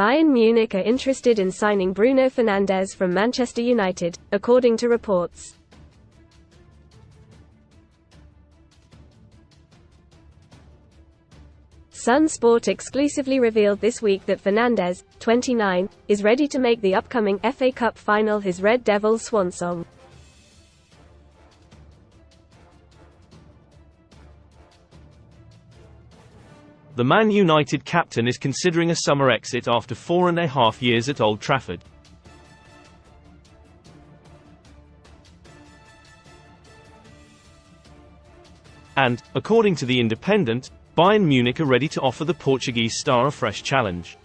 Bayern Munich are interested in signing Bruno Fernandes from Manchester United, according to reports. Sun Sport exclusively revealed this week that Fernandes, 29, is ready to make the upcoming FA Cup final his Red Devils swan song. The Man United captain is considering a summer exit after 4.5 years at Old Trafford. And, according to The Independent, Bayern Munich are ready to offer the Portuguese star a fresh challenge.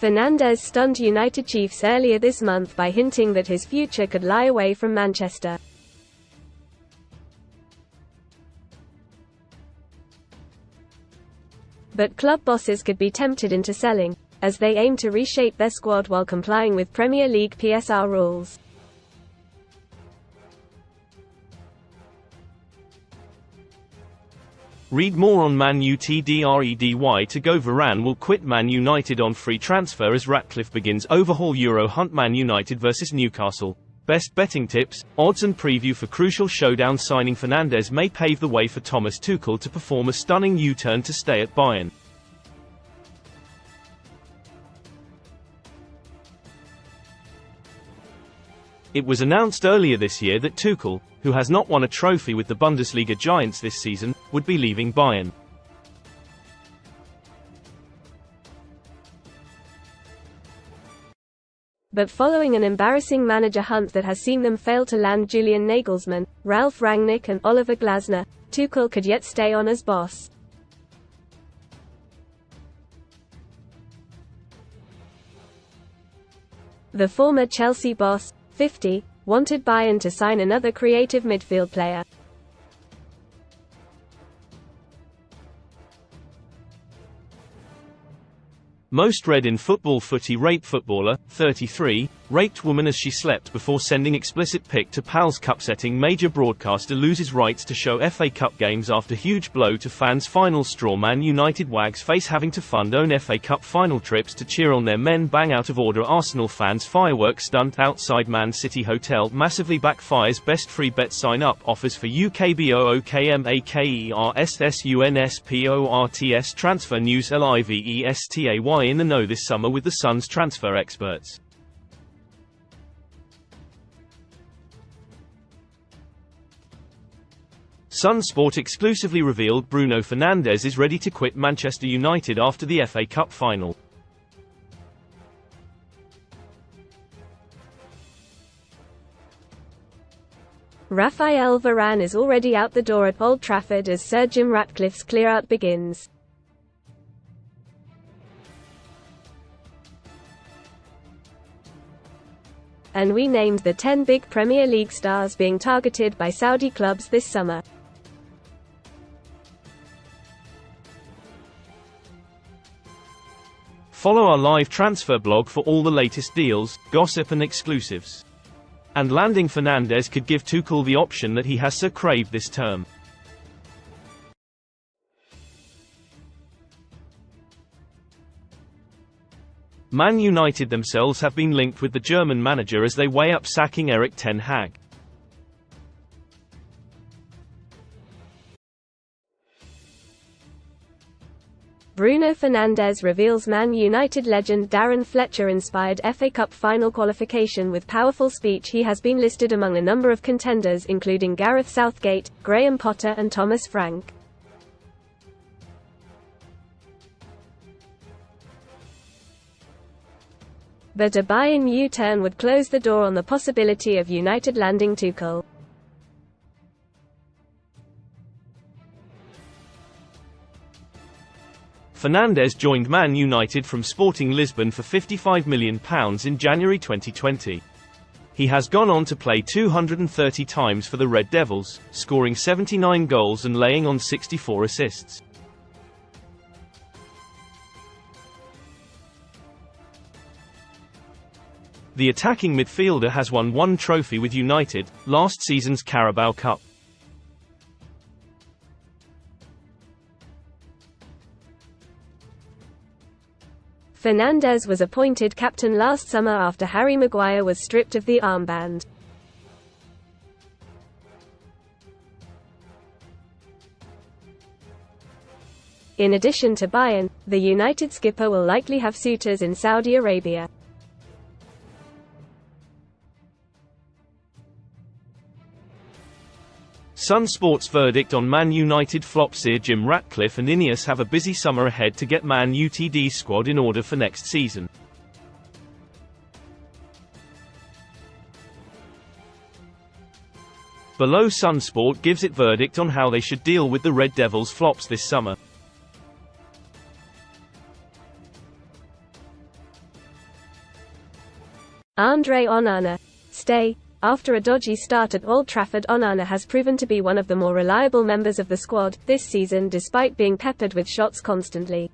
Fernandes stunned United chiefs earlier this month by hinting that his future could lie away from Manchester. But club bosses could be tempted into selling, as they aim to reshape their squad while complying with Premier League PSR rules. Read more on Man Utd. To go Varane will quit Man United on free transfer as Ratcliffe begins overhaul Euro hunt. Man United vs Newcastle. Best betting tips, odds and preview for crucial showdown. Signing Fernandes may pave the way for Thomas Tuchel to perform a stunning U-turn to stay at Bayern. It was announced earlier this year that Tuchel, who has not won a trophy with the Bundesliga giants this season, would be leaving Bayern. But following an embarrassing manager hunt that has seen them fail to land Julian Nagelsmann, Ralf Rangnick and Oliver Glasner, Tuchel could yet stay on as boss. The former Chelsea boss, 50, wanted Bayern to sign another creative midfield player. Most read in Football Footy: rape footballer, 33, raped woman as she slept before sending explicit pic to pals. Cup setting major broadcaster loses rights to show FA Cup games after huge blow to fans. Final straw: Man United wags face having to fund own FA Cup final trips to cheer on their men. Bang out of order Arsenal fans fireworks stunt outside Man City hotel massively backfires. Best free bet sign up offers for UKBOOKMAKERSSUNSPORTS transfer news. LIVESTAY in the know this summer with the Sun's transfer experts. Sun Sport exclusively revealed Bruno Fernandes is ready to quit Manchester United after the FA Cup final. Raphael Varane is already out the door at Old Trafford as Sir Jim Ratcliffe's clear-out begins. And we named the 10 big Premier League stars being targeted by Saudi clubs this summer. Follow our live transfer blog for all the latest deals, gossip and exclusives. And landing Fernandes could give Tuchel the option that he has so craved this term. Man United themselves have been linked with the German manager as they weigh up sacking Erik ten Hag. Bruno Fernandes reveals Man United legend Darren Fletcher inspired FA Cup final qualification with powerful speech. He has been listed among a number of contenders including Gareth Southgate, Graham Potter and Thomas Frank. But a Bayern U-turn would close the door on the possibility of United landing Tuchel. Fernandes joined Man United from Sporting Lisbon for £55 million in January 2020. He has gone on to play 230 times for the Red Devils, scoring 79 goals and laying on 64 assists. The attacking midfielder has won one trophy with United, last season's Carabao Cup. Fernandes was appointed captain last summer after Harry Maguire was stripped of the armband. In addition to Bayern, the United skipper will likely have suitors in Saudi Arabia. Sun Sports verdict on Man United flop. Sir Jim Ratcliffe and Ineos have a busy summer ahead to get Man Utd's squad in order for next season. Below, Sun Sport gives it verdict on how they should deal with the Red Devils' flops this summer. Andre Onana. Stay. After a dodgy start at Old Trafford, Onana has proven to be one of the more reliable members of the squad this season, despite being peppered with shots constantly.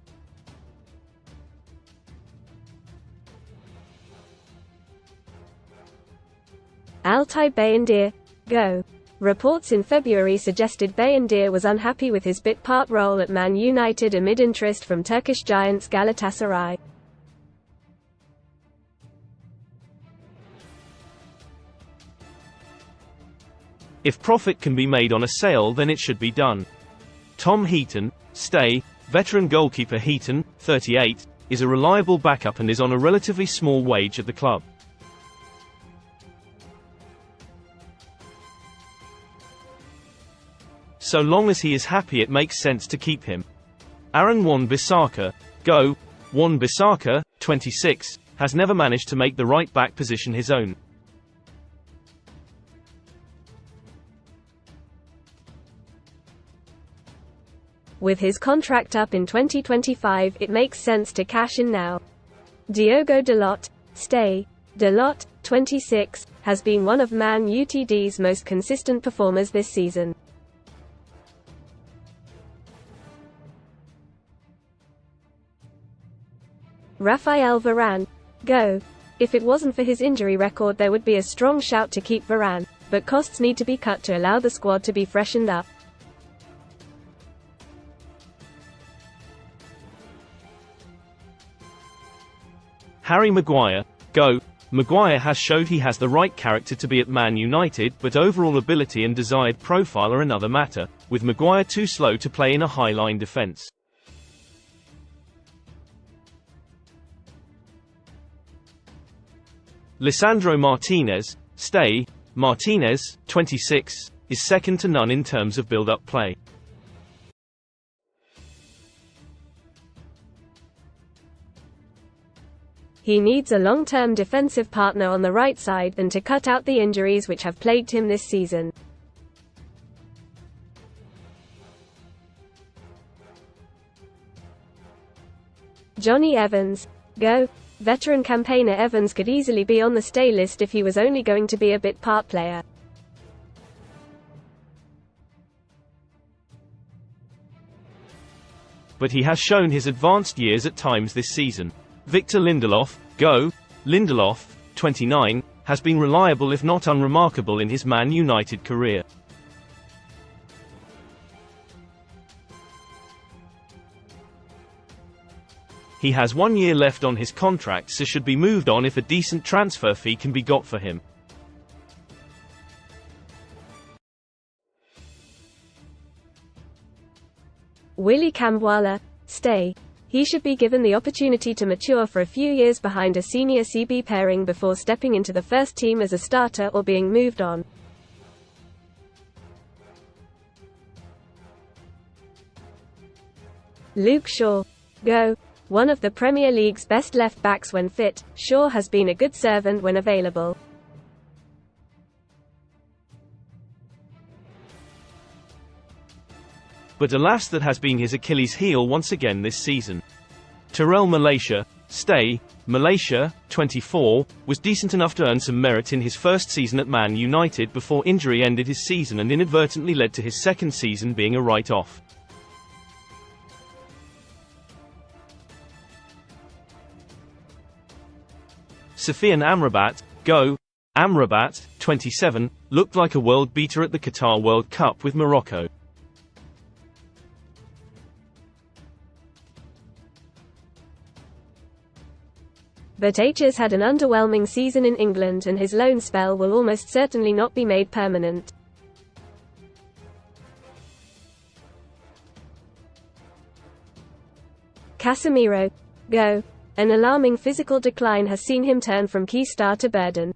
Altay Bayındır. Go. Reports in February suggested Bayındır was unhappy with his bit-part role at Man United amid interest from Turkish giants Galatasaray. If profit can be made on a sale, then it should be done. Tom Heaton. Stay. Veteran goalkeeper Heaton, 38, is a reliable backup and is on a relatively small wage at the club. So long as he is happy, it makes sense to keep him. Aaron Wan-Bissaka. Go. Wan-Bissaka, 26, has never managed to make the right back position his own. With his contract up in 2025, it makes sense to cash in now. Diogo Dalot. Stay. Dalot, 26, has been one of Man Utd's most consistent performers this season. Rafael Varane. Go. If it wasn't for his injury record, there would be a strong shout to keep Varane, but costs need to be cut to allow the squad to be freshened up. Harry Maguire. Go. Maguire has showed he has the right character to be at Man United, but overall ability and desired profile are another matter, with Maguire too slow to play in a high-line defence. Lisandro Martinez. Stay. Martinez, 26, is second to none in terms of build-up play. He needs a long-term defensive partner on the right side, and to cut out the injuries which have plagued him this season. Johnny Evans. Go. Veteran campaigner Evans could easily be on the stay list if he was only going to be a bit-part player. But he has shown his advanced years at times this season. Victor Lindelof. Go. Lindelof, 29, has been reliable if not unremarkable in his Man United career. He has 1 year left on his contract, so should be moved on if a decent transfer fee can be got for him. Willy Kambwala. Stay. He should be given the opportunity to mature for a few years behind a senior CB pairing before stepping into the first team as a starter or being moved on. Luke Shaw. Go. One of the Premier League's best left-backs when fit, Shaw has been a good servant when available. But alas, that has been his Achilles heel once again this season. Terrell Malaysia. Stay. Malaysia, 24, was decent enough to earn some merit in his first season at Man United before injury ended his season and inadvertently led to his second season being a write-off. Sofian Amrabat. Go. Amrabat, 27, looked like a world beater at the Qatar World Cup with Morocco. But H has had an underwhelming season in England and his loan spell will almost certainly not be made permanent. Casemiro. Go. An alarming physical decline has seen him turn from key star to burden.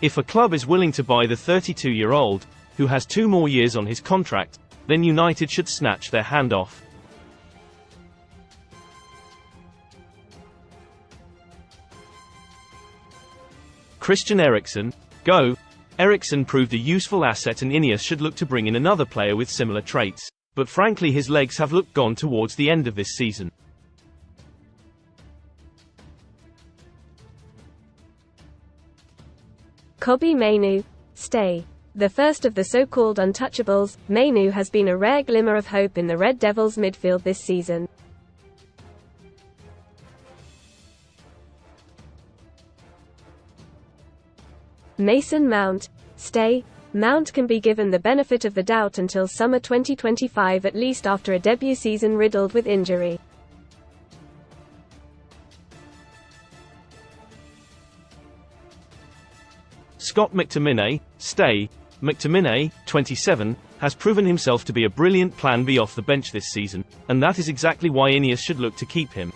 If a club is willing to buy the 32-year-old, who has 2 more years on his contract, then United should snatch their hand off. Christian Eriksen. Go. Eriksen proved a useful asset and Ineos should look to bring in another player with similar traits, but frankly his legs have looked gone towards the end of this season. Kobbie Mainoo. Stay. The first of the so-called untouchables, Mainoo has been a rare glimmer of hope in the Red Devils' midfield this season. Mason Mount. Stay. Mount can be given the benefit of the doubt until summer 2025 at least after a debut season riddled with injury. Scott McTominay. Stay. McTominay, 27, has proven himself to be a brilliant plan B off the bench this season, and that is exactly why Ineos should look to keep him.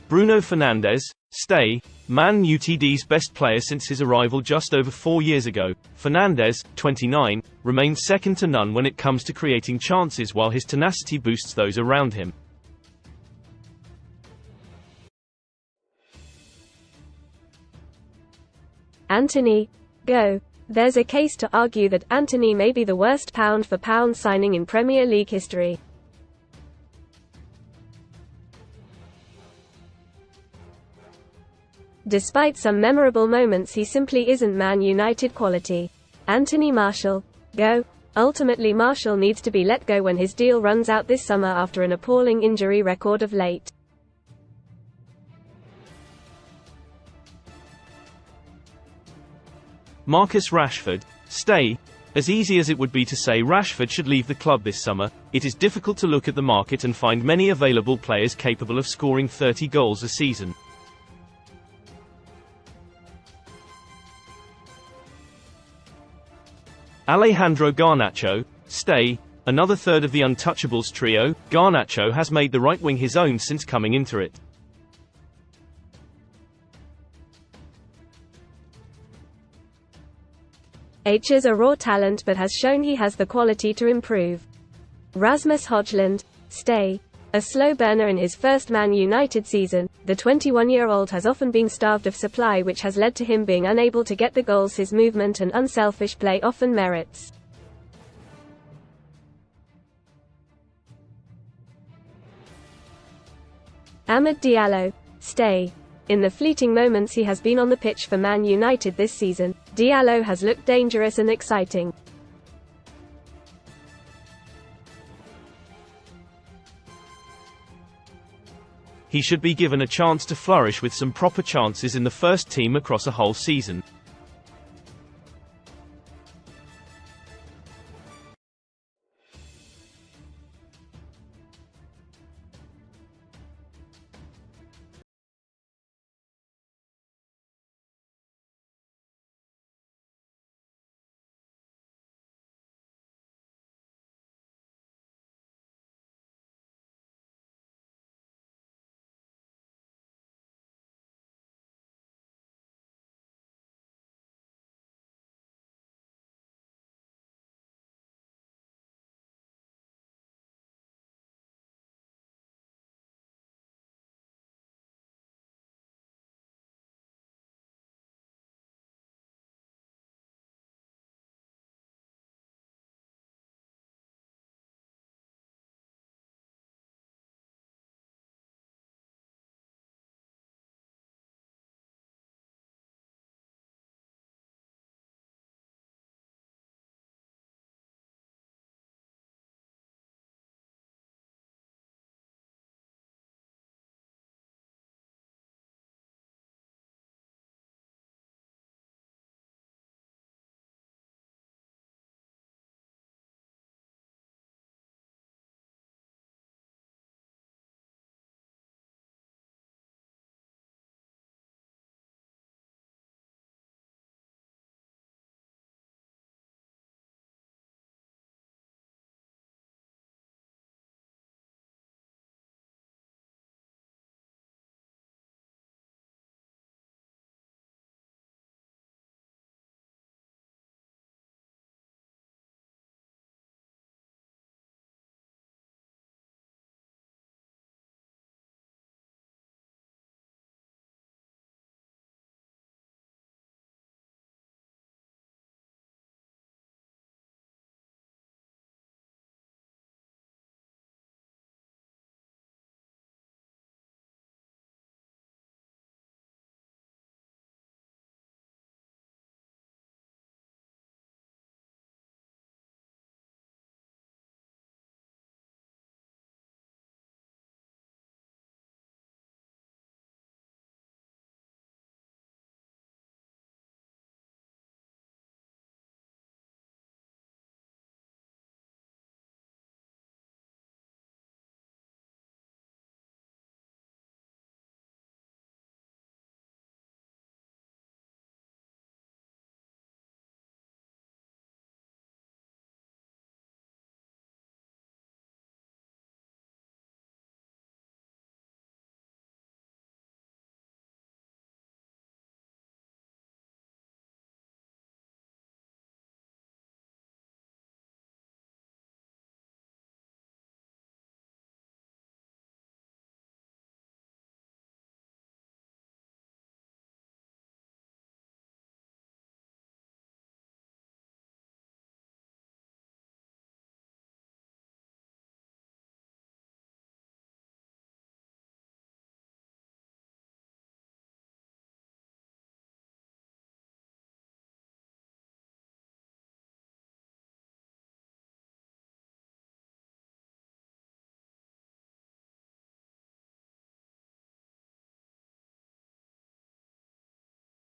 Bruno Fernandes. Stay. Man Utd's best player since his arrival just over 4 years ago, Fernandes, 29, remains second to none when it comes to creating chances while his tenacity boosts those around him. Antony. Go. There's a case to argue that Antony may be the worst pound-for-pound signing in Premier League history. Despite some memorable moments, he simply isn't Man United quality. Anthony Martial. Go. Ultimately, Martial needs to be let go when his deal runs out this summer after an appalling injury record of late. Marcus Rashford. Stay. As easy as it would be to say Rashford should leave the club this summer, it is difficult to look at the market and find many available players capable of scoring 30 goals a season. Alejandro Garnacho. Stay. Another third of the untouchables trio, Garnacho has made the right wing his own since coming into it. H is a raw talent but has shown he has the quality to improve. Rasmus Højlund. Stay. A slow burner in his first Man United season, the 21-year-old has often been starved of supply, which has led to him being unable to get the goals his movement and unselfish play often merits. Amad Diallo. Stay. In the fleeting moments he has been on the pitch for Man United this season, Diallo has looked dangerous and exciting. He should be given a chance to flourish with some proper chances in the first team across a whole season.